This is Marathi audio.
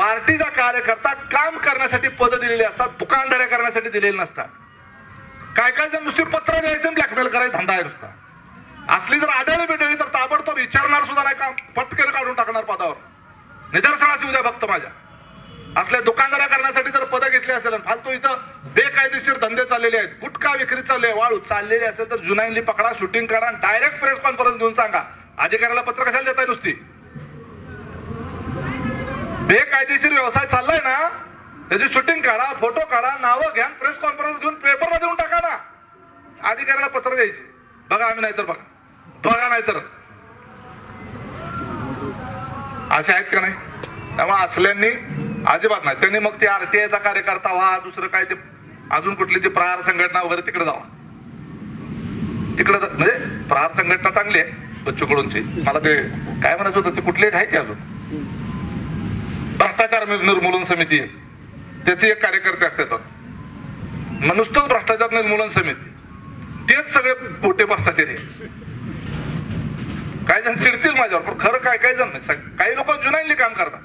पार्टीचा कार्यकर्ता काम करण्यासाठी पद दिलेली असतात, दुकानदाऱ्या करण्यासाठी दिलेली नसतात. काय काय जण नुसती पत्र द्यायचं ब्लॅकमेल करायचं धंदा आहे नुसता. असली जर आढळली बिढळली तर ताबडतोब विचारणार सुद्धा नाही, का पटकन काढून टाकणार पदावर. निदर्शनास येऊ द्या फक्त माझ्या. असल्या दुकानदाऱ्या करण्यासाठी जर पद घेतली असेल, फालतू इथं बेकायदेशीर धंदे चाललेले आहेत, गुटखा विक्री चालली आहे, वाळू चाललेली असेल तर जुनाईनली पकडा, शूटिंग करा, डायरेक्ट प्रेस कॉन्फरन्स घेऊन सांगा अधिकाऱ्याला पत्र कशाला देताय. नुसती बेकायदेशीर व्यवसाय चाललाय ना, त्याची शूटिंग काढा, फोटो काढा, नावं घ्या, प्रेस कॉन्फरन्स घेऊन पेपरला देऊन टाका ना. अधिकाऱ्याला पत्र द्यायचे, बघा आम्ही नाहीतर बघा नाहीतर. असे आहेत का नाही? त्यामुळे असल्यांनी अजिबात नाही. त्यांनी मग ते आरटीआयचा कार्यकर्ता व्हा, दुसरं काय ते अजून कुठली ती प्रहार संघटना वगैरे तिकडे जावा. तिकडे म्हणजे प्रहार संघटना चांगली आहे बच्चू कडूंची. मला ते काय म्हणायचं होतं, ते कुठले आहे की अजून भ्रष्टाचार निर्मूलन समिती आहे, त्याचे एक कार्यकर्ते असतात. मग नुसतंच भ्रष्टाचार निर्मूलन समिती, तेच सगळे मोठे भ्रष्टाचारी आहे. काही जण चिडतील माझ्यावर, पण खरं काय काही जण नाही. काही लोक जुनाईनली काम करतात.